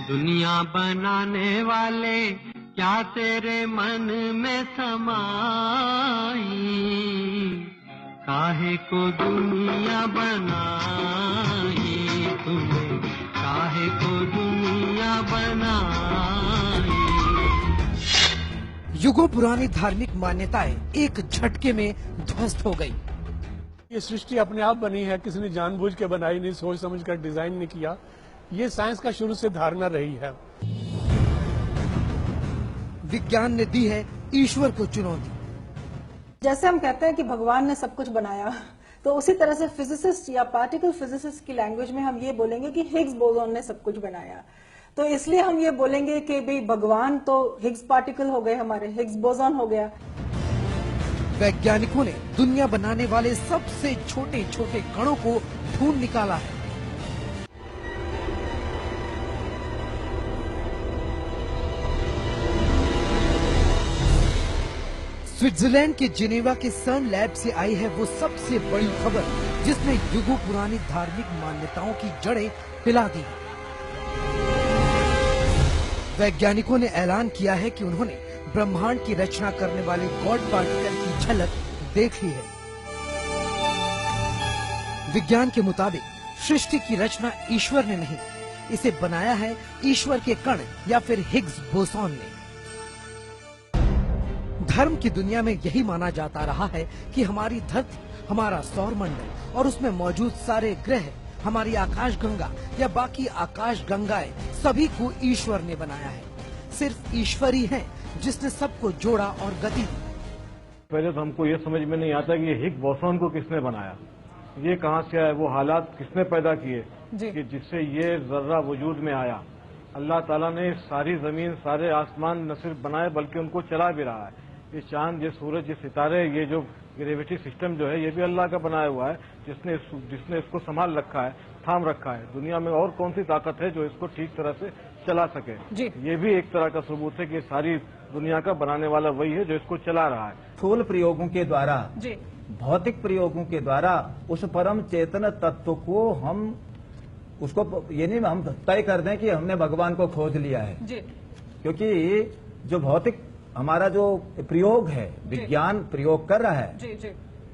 दुनिया बनाने वाले क्या तेरे मन में समाई, काहे को दुनिया बनाई तूने, काहे को दुनिया बनाई। युगों पुरानी धार्मिक मान्यताएं एक झटके में ध्वस्त हो गई। ये सृष्टि अपने आप बनी है, किसी ने जानबूझ के बनाई नहीं, सोच समझ कर डिजाइन नहीं किया। ये साइंस का शुरू से धारणा रही है। विज्ञान ने दी है ईश्वर को चुनौती। जैसे हम कहते हैं कि भगवान ने सब कुछ बनाया, तो उसी तरह से फिजिसिस्ट या पार्टिकल फिजिसिस्ट की लैंग्वेज में हम ये बोलेंगे कि हिग्स बोसॉन ने सब कुछ बनाया। तो इसलिए हम ये बोलेंगे कि भाई भगवान तो हिग्स पार्टिकल हो गए, हमारे हिग्स बोसॉन हो गया। वैज्ञानिकों ने दुनिया बनाने वाले सबसे छोटे छोटे कणों को ढूंढ निकाला है। स्विट्जरलैंड के जिनेवा के सर्न लैब से आई है वो सबसे बड़ी खबर, जिसने युगों पुरानी धार्मिक मान्यताओं की जड़ें हिला दी। वैज्ञानिकों ने ऐलान किया है कि उन्होंने ब्रह्मांड की रचना करने वाले गॉड पार्टिकल की झलक देख ली है। विज्ञान के मुताबिक सृष्टि की रचना ईश्वर ने नहीं, इसे बनाया है ईश्वर के कण या फिर हिग्स बोसॉन ने। धर्म की दुनिया में यही माना जाता रहा है कि हमारी धरती, हमारा सौर मंडल और उसमें मौजूद सारे ग्रह, हमारी आकाश गंगा या बाकी आकाश गंगाएं सभी को ईश्वर ने बनाया है। सिर्फ ईश्वर ही है जिसने सबको जोड़ा और गति दी। पहले तो हमको ये समझ में नहीं आता कि ये हिग्स बोसॉन को किसने बनाया, ये कहाँ से आया, वो हालात किसने पैदा किए कि जिससे ये जर्रा वजूद में आया। अल्लाह ताला ने सारी जमीन, सारे आसमान न सिर्फ बनाए बल्कि उनको चला भी रहा है। ये चांद, ये सूरज, ये सितारे, ये जो ग्रेविटी सिस्टम जो है, ये भी अल्लाह का बनाया हुआ है, जिसने इसको संभाल रखा है, थाम रखा है। दुनिया में और कौन सी ताकत है जो इसको ठीक तरह से चला सके। ये भी एक तरह का सबूत है कि सारी दुनिया का बनाने वाला वही है जो इसको चला रहा है। स्थूल प्रयोगों के द्वारा, भौतिक प्रयोगों के द्वारा उस परम चेतन तत्व को हम उसको ये नहीं हम तय कर दें कि हमने भगवान को खोज लिया है, क्योंकि जो भौतिक हमारा जो प्रयोग है, विज्ञान प्रयोग कर रहा है,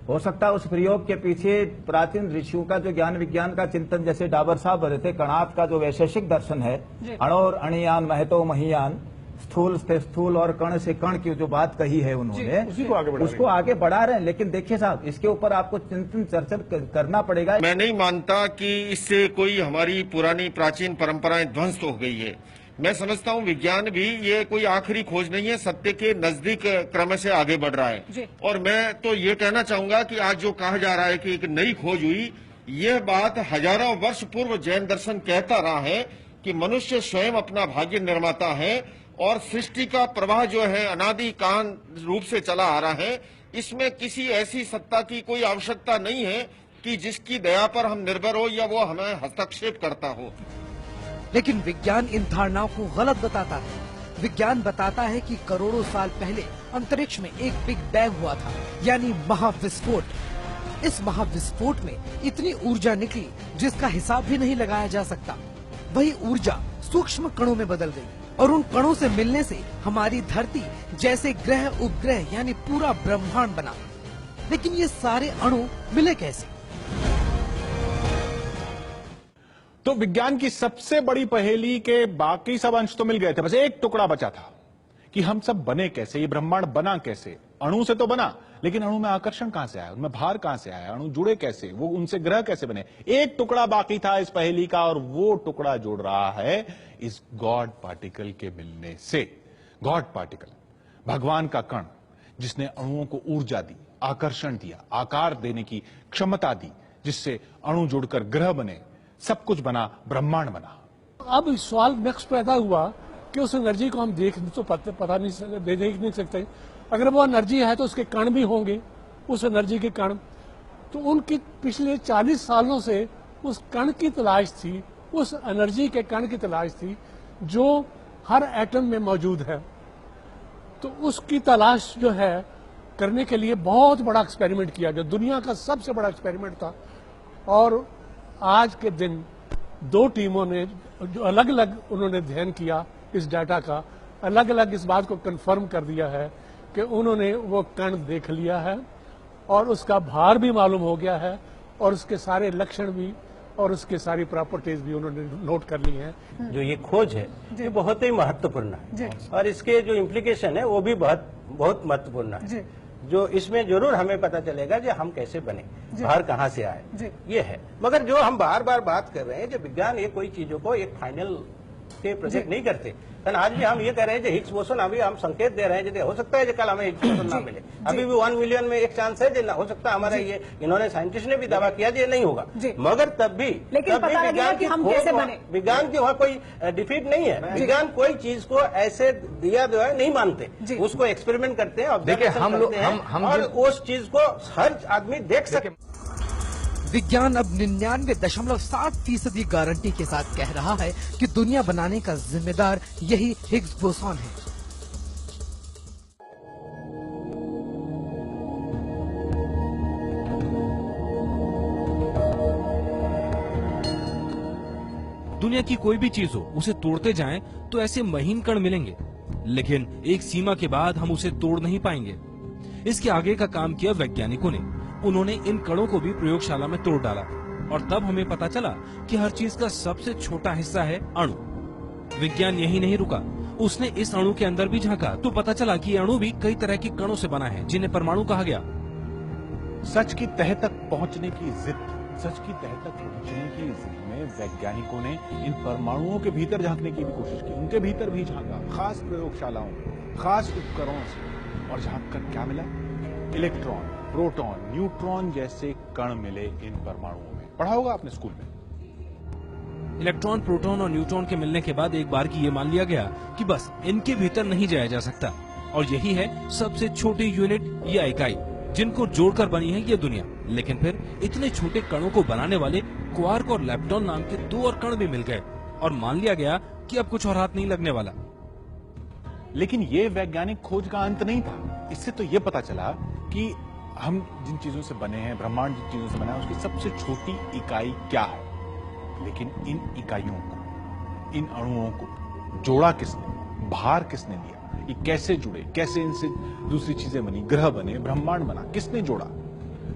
हो सकता है उस प्रयोग के पीछे प्राचीन ऋषियों का जो ज्ञान विज्ञान का चिंतन, जैसे डाबर साहब बने थे, कणाद का जो वैशेषिक दर्शन है, अणोर अणियान महतो महियान, स्थूल से स्थूल और कण से कण की जो बात कही है उन्होंने, उसको आगे बढ़ा रहे हैं। लेकिन देखिए साहब, इसके ऊपर आपको चिंतन चर्चा करना पड़ेगा। मैं नहीं मानता कि इससे कोई हमारी पुरानी प्राचीन परंपराएं ध्वंस हो गई है। मैं समझता हूं विज्ञान भी ये कोई आखिरी खोज नहीं है, सत्य के नजदीक क्रम से आगे बढ़ रहा है। और मैं तो ये कहना चाहूंगा कि आज जो कहा जा रहा है कि एक नई खोज हुई, यह बात हजारों वर्ष पूर्व जैन दर्शन कहता रहा है कि मनुष्य स्वयं अपना भाग्य निर्माता है और सृष्टि का प्रवाह जो है अनादि काल रूप से चला आ रहा है। इसमें किसी ऐसी सत्ता की कोई आवश्यकता नहीं है कि जिसकी दया पर हम निर्भर हो या वो हमें हस्तक्षेप करता हो। लेकिन विज्ञान इन धारणाओं को गलत बताता है। विज्ञान बताता है कि करोड़ों साल पहले अंतरिक्ष में एक बिग बैंग हुआ था, यानी महाविस्फोट। इस महाविस्फोट में इतनी ऊर्जा निकली जिसका हिसाब भी नहीं लगाया जा सकता। वही ऊर्जा सूक्ष्म कणों में बदल गई और उन कणों से मिलने से हमारी धरती जैसे ग्रह उपग्रह यानी पूरा ब्रह्मांड बना। लेकिन ये सारे अणु मिले कैसे? तो विज्ञान की सबसे बड़ी पहेली के बाकी सब अंश तो मिल गए थे, बस एक टुकड़ा बचा था कि हम सब बने कैसे, ये ब्रह्मांड बना कैसे। अणु से तो बना, लेकिन अणु में आकर्षण कहां से आया, उनमें भार कहां से आया, अणु जुड़े कैसे, वो उनसे ग्रह कैसे बने। एक टुकड़ा बाकी था इस पहेली का, और वो टुकड़ा जुड़ रहा है इस गॉड पार्टिकल के मिलने से। गॉड पार्टिकल, भगवान का कण, जिसने अणुओं को ऊर्जा दी, आकर्षण दिया, आकार देने की क्षमता दी, जिससे अणु जुड़कर ग्रह बने, सब कुछ बना, ब्रह्मांड बना। अब सवाल नेक्स्ट पैदा हुआ कि उस एनर्जी को हम देख तो पता नहीं, देख नहीं सकते। अगर वो एनर्जी है तो उसके कण भी होंगे, उस एनर्जी के कण। तो उनकी पिछले 40 सालों से उस कण की तलाश थी, उस एनर्जी के कण की तलाश थी जो हर एटम में मौजूद है। तो उसकी तलाश जो है करने के लिए बहुत बड़ा एक्सपेरिमेंट किया गया, दुनिया का सबसे बड़ा एक्सपेरिमेंट था। और आज के दिन दो टीमों ने जो अलग अलग उन्होंने अध्ययन किया इस डाटा का, अलग अलग इस बात को कंफर्म कर दिया है कि उन्होंने वो कण देख लिया है और उसका भार भी मालूम हो गया है और उसके सारे लक्षण भी और उसके सारी प्रॉपर्टीज भी उन्होंने नोट कर ली हैं। जो ये खोज है ये बहुत ही महत्वपूर्ण है और इसके जो इम्प्लीकेशन है वो भी बहुत महत्वपूर्ण है। जो इसमें जरूर हमें पता चलेगा कि हम कैसे बने, बाहर कहाँ से आए, ये है। मगर जो हम बार बार बात कर रहे हैं, जो विज्ञान ये कोई चीजों को एक फाइनल के प्रोजेक्ट नहीं करते। कारण आज भी हम ये कह रहे हैं कि हिग्स बोसोन, अभी हम संकेत दे रहे हैं जैसे हो सकता है कि कल हमें हिग्स बोसोन ना मिले, अभी भी 1 मिलियन में एक चांस है जो हो सकता है हमारा ये, इन्होंने साइंटिस्ट ने भी दावा किया ये नहीं होगा, मगर तब भी विज्ञान की विज्ञान की वहाँ कोई डिफीट नहीं है। विज्ञान कोई चीज को ऐसे दिया जो है नहीं मानते, उसको एक्सपेरिमेंट करते हैं, ऑब्जर्वेशन करते हैं और उस चीज को हर आदमी देख सके। विज्ञान अब 99.7% गारंटी के साथ कह रहा है कि दुनिया बनाने का जिम्मेदार यही हिग्स बोसॉन है। दुनिया की कोई भी चीज हो, उसे तोड़ते जाएं तो ऐसे महीन कण मिलेंगे, लेकिन एक सीमा के बाद हम उसे तोड़ नहीं पाएंगे। इसके आगे का काम किया वैज्ञानिकों ने। उन्होंने इन कणों को भी प्रयोगशाला में तोड़ डाला और तब हमें पता चला कि हर चीज का सबसे छोटा हिस्सा है अणु। विज्ञान यही नहीं रुका, उसने इस अणु के अंदर भी झांका तो पता चला कि अणु भी कई तरह के कणों से बना है, जिन्हें परमाणु कहा गया। सच की तह तक पहुंचने की जिद, सच की तह तक पहुंचने की जिद में वैज्ञानिकों ने इन परमाणुओं के भीतर झांकने की भी कोशिश की, उनके भीतर भी झांका, खास प्रयोगशालाओं में, खास उपकरणों से, और झांक कर क्या मिला? इलेक्ट्रॉन, प्रोटॉन, न्यूट्रॉन जैसे कण मिले इन परमाणुओं में। पढ़ा होगा आपने स्कूल में। इलेक्ट्रॉन, प्रोटॉन और न्यूट्रॉन के मिलने के बाद एक बार की ये मान लिया गया कि बस इनके भीतर नहीं जाया जा सकता, और यही है सबसे छोटी यूनिट या इकाई जिनको जोड़कर बनी है ये दुनिया। लेकिन फिर इतने छोटे कणों को बनाने वाले क्वार्क और लेप्टॉन नाम के 2 और कण भी मिल गए और मान लिया गया कि अब कुछ और हाथ नहीं लगने वाला। लेकिन ये वैज्ञानिक खोज का अंत नहीं था। इससे तो ये पता चला कि हम जिन चीजों से बने हैं, ब्रह्मांड जिन चीजों से बना है, उसकी सबसे छोटी इकाई क्या है। लेकिन इन इकाइयों को, इन अणुओं को जोड़ा किसने, भार किसने दिया, ये कैसे जुड़े, कैसे इनसे दूसरी चीजें बनी, ग्रह बने, ब्रह्मांड बना, किसने जोड़ा,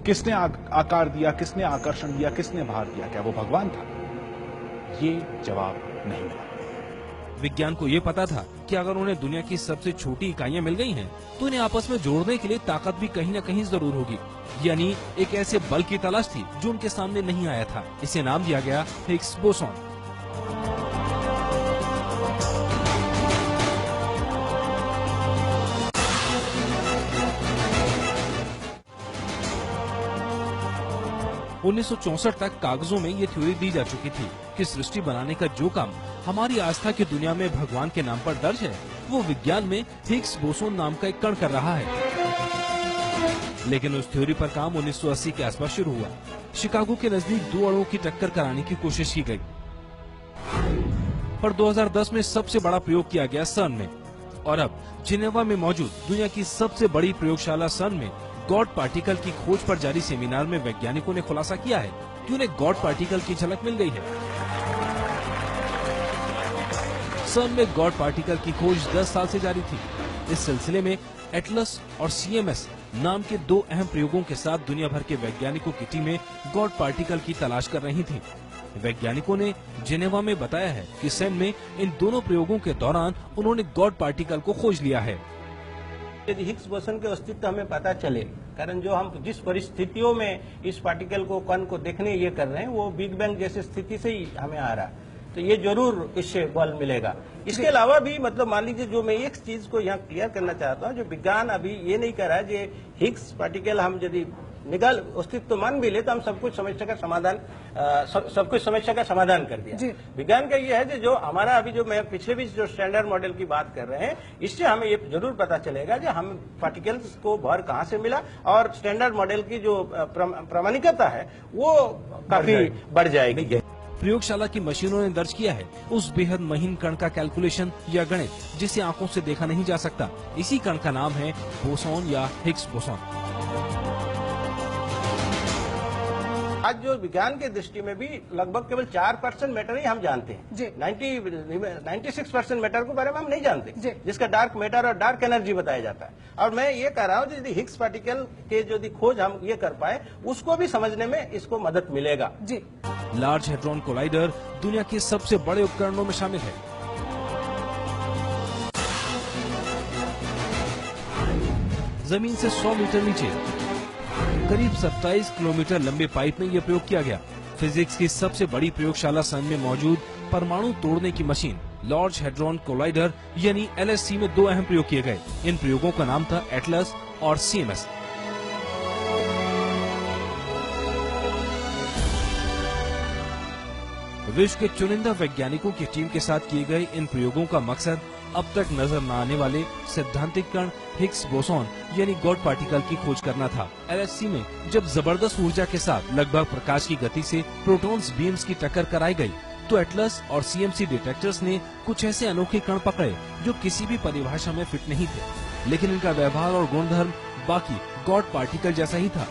किसने आकार दिया, किसने आकर्षण दिया, किसने भार दिया, क्या वो भगवान था? ये जवाब नहीं मिला। विज्ञान को ये पता था कि अगर उन्हें दुनिया की सबसे छोटी इकाइयां मिल गई हैं, तो इन्हें आपस में जोड़ने के लिए ताकत भी कहीं न कहीं जरूर होगी। यानी एक ऐसे बल की तलाश थी जो उनके सामने नहीं आया था। इसे नाम दिया गया हिग्स बोसॉन। उन्नीस 1964 तक कागजों में ये थ्योरी दी जा चुकी थी कि सृष्टि बनाने का जो काम हमारी आस्था की दुनिया में भगवान के नाम पर दर्ज है, वो विज्ञान में हिग्स बोसॉन नाम का एक कण कर रहा है। लेकिन उस थ्योरी पर काम 1980 के आसपास शुरू हुआ। शिकागो के नजदीक 2 अणुओं की टक्कर कराने की कोशिश की गई, पर 2010 में सबसे बड़ा प्रयोग किया गया सर्न में। और अब जिनेवा में मौजूद दुनिया की सबसे बड़ी प्रयोगशाला सर्न में गॉड पार्टिकल की खोज पर जारी सेमिनार में वैज्ञानिकों ने खुलासा किया है कि उन्हें गॉड पार्टिकल की झलक मिल गई है। सर्न में गॉड पार्टिकल की खोज 10 साल से जारी थी। इस सिलसिले में एटलस और CMS नाम के 2 अहम प्रयोगों के साथ दुनिया भर के वैज्ञानिकों की टीमें गॉड पार्टिकल की तलाश कर रही थीं। वैज्ञानिकों ने जिनेवा में बताया है कि सर्न में इन दोनों प्रयोगों के दौरान उन्होंने गॉड पार्टिकल को खोज लिया है। यदि हिग्स बोसॉन के अस्तित्व हमें पता चले, कारण जो हम जिस परिस्थितियों में इस पार्टिकल को, कण को देखने ये कर रहे हैं, वो बिग बैंग जैसी स्थिति से ही हमें आ रहा है, तो ये जरूर इससे बल मिलेगा। इसके अलावा भी मतलब मान लीजिए, जो मैं एक चीज को यहाँ क्लियर करना चाहता हूँ, जो विज्ञान अभी ये नहीं कर रहा है, जो हिग्स पार्टिकल हम यदि निकाल अस्तित्व तो मान भी ले तो हम सब कुछ समस्या का समाधान समस्या का समाधान कर दिया। विज्ञान का ये है कि जो हमारा अभी जो मैं पिछले भी जो स्टैंडर्ड मॉडल की बात कर रहे हैं, इससे हमें ये जरूर पता चलेगा कि हम पार्टिकल्स को भर कहाँ से मिला, और स्टैंडर्ड मॉडल की जो प्रामाणिकता है वो काफी बढ़ जाएगी। प्रयोगशाला की मशीनों ने दर्ज किया है उस बेहद महीन कण का कैलकुलेशन या गणित जिसे आंखों से देखा नहीं जा सकता। इसी कण का नाम है बोसॉन या हिग्स बोसॉन। आज जो विज्ञान की दृष्टि में भी लगभग केवल 4% मैटर ही हम जानते हैं। 96% मैटर के बारे में हम नहीं जानते, जिसका डार्क मैटर और डार्क एनर्जी बताया जाता है। और मैं ये कह रहा हूँ यदि हिग्स पार्टिकल के यदि खोज हम ये कर पाए, उसको भी समझने में इसको मदद मिलेगा। लार्ज हेड्रॉन कोलाइडर दुनिया के सबसे बड़े उपकरणों में शामिल है। जमीन से 100 मीटर नीचे करीब 27 किलोमीटर लंबे पाइप में यह प्रयोग किया गया। फिजिक्स की सबसे बड़ी प्रयोगशाला सन में मौजूद परमाणु तोड़ने की मशीन लार्ज हेड्रॉन कोलाइडर यानी LHC में 2 अहम प्रयोग किए गए। इन प्रयोगों का नाम था एटलस और CMS। विश्व के चुनिंदा वैज्ञानिकों की टीम के साथ किए गए इन प्रयोगों का मकसद अब तक नजर न आने वाले सैद्धांतिक कण हिग्स बोसॉन यानी गॉड पार्टिकल की खोज करना था। LHC में जब जबरदस्त ऊर्जा के साथ लगभग प्रकाश की गति से प्रोटॉन्स बीम्स की टक्कर कराई गई, तो एटलस और CMC डिटेक्टर्स ने कुछ ऐसे अनोखे कण पकड़े जो किसी भी परिभाषा में फिट नहीं थे, लेकिन इनका व्यवहार और गुणधर्म बाकी गॉड पार्टिकल जैसा ही था।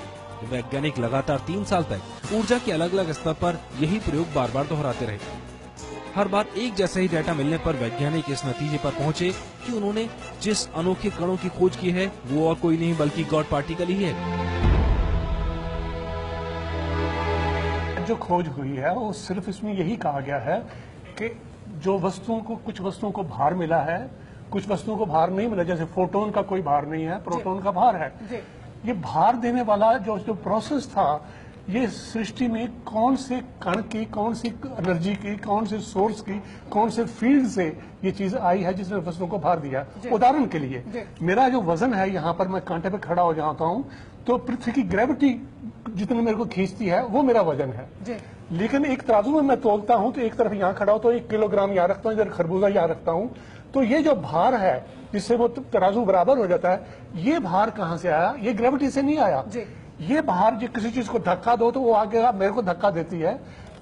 वैज्ञानिक लगातार 3 साल तक ऊर्जा के अलग अलग स्तर पर यही प्रयोग बार बार दोहराते रहे। हर बार एक जैसा ही डाटा मिलने पर वैज्ञानिक इस नतीजे पर पहुंचे कि उन्होंने जिस अनोखे कणों की खोज की है वो और कोई नहीं बल्कि गॉड पार्टिकल ही है। जो खोज हुई है वो सिर्फ इसमें यही कहा गया है कि जो कुछ वस्तुओं को भार मिला है, कुछ वस्तुओं को भार नहीं मिला। जैसे फोटोन का कोई भार नहीं है, प्रोटॉन का भार है। ये भार देने वाला जो प्रोसेस था, ये सृष्टि में कौन से कण की, कौन सी एनर्जी की, कौन से सोर्स की, कौन से फील्ड से ये चीज आई है जिसने वस्तुओं को भार दिया। उदाहरण के लिए मेरा जो वजन है, यहाँ पर मैं कांटे पे खड़ा हो जाता हूँ तो पृथ्वी की ग्रेविटी जितनी मेरे को खींचती है वो मेरा वजन है। लेकिन एक तराजू में मैं तोलता हूँ तो एक तरफ यहाँ खड़ा हो तो 1 किलोग्राम यहाँ रखता हूँ, इधर खरबूजा यहाँ रखता हूँ, तो ये जो भार है जिससे वो तराजू बराबर हो जाता है, ये भार कहाँ से आया? ये ग्रेविटी से नहीं आया। ये भार जो किसी चीज को धक्का दो तो वो आगे मेरे को धक्का देती है,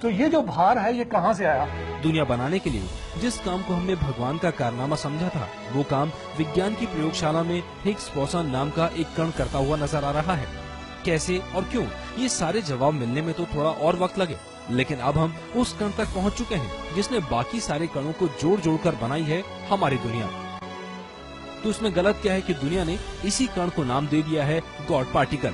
तो ये जो भार है ये कहाँ से आया? दुनिया बनाने के लिए जिस काम को हमने भगवान का कारनामा समझा था, वो काम विज्ञान की प्रयोगशाला में हिग्स बोसॉन नाम का एक कण करता हुआ नजर आ रहा है। कैसे और क्यों, ये सारे जवाब मिलने में तो थोड़ा और वक्त लगे, लेकिन अब हम उस कण तक पहुंच चुके हैं जिसने बाकी सारे कणों को जोड़ जोड़ कर बनाई है हमारी दुनिया। तो इसमें गलत क्या है कि दुनिया ने इसी कण को नाम दे दिया है गॉड पार्टिकल।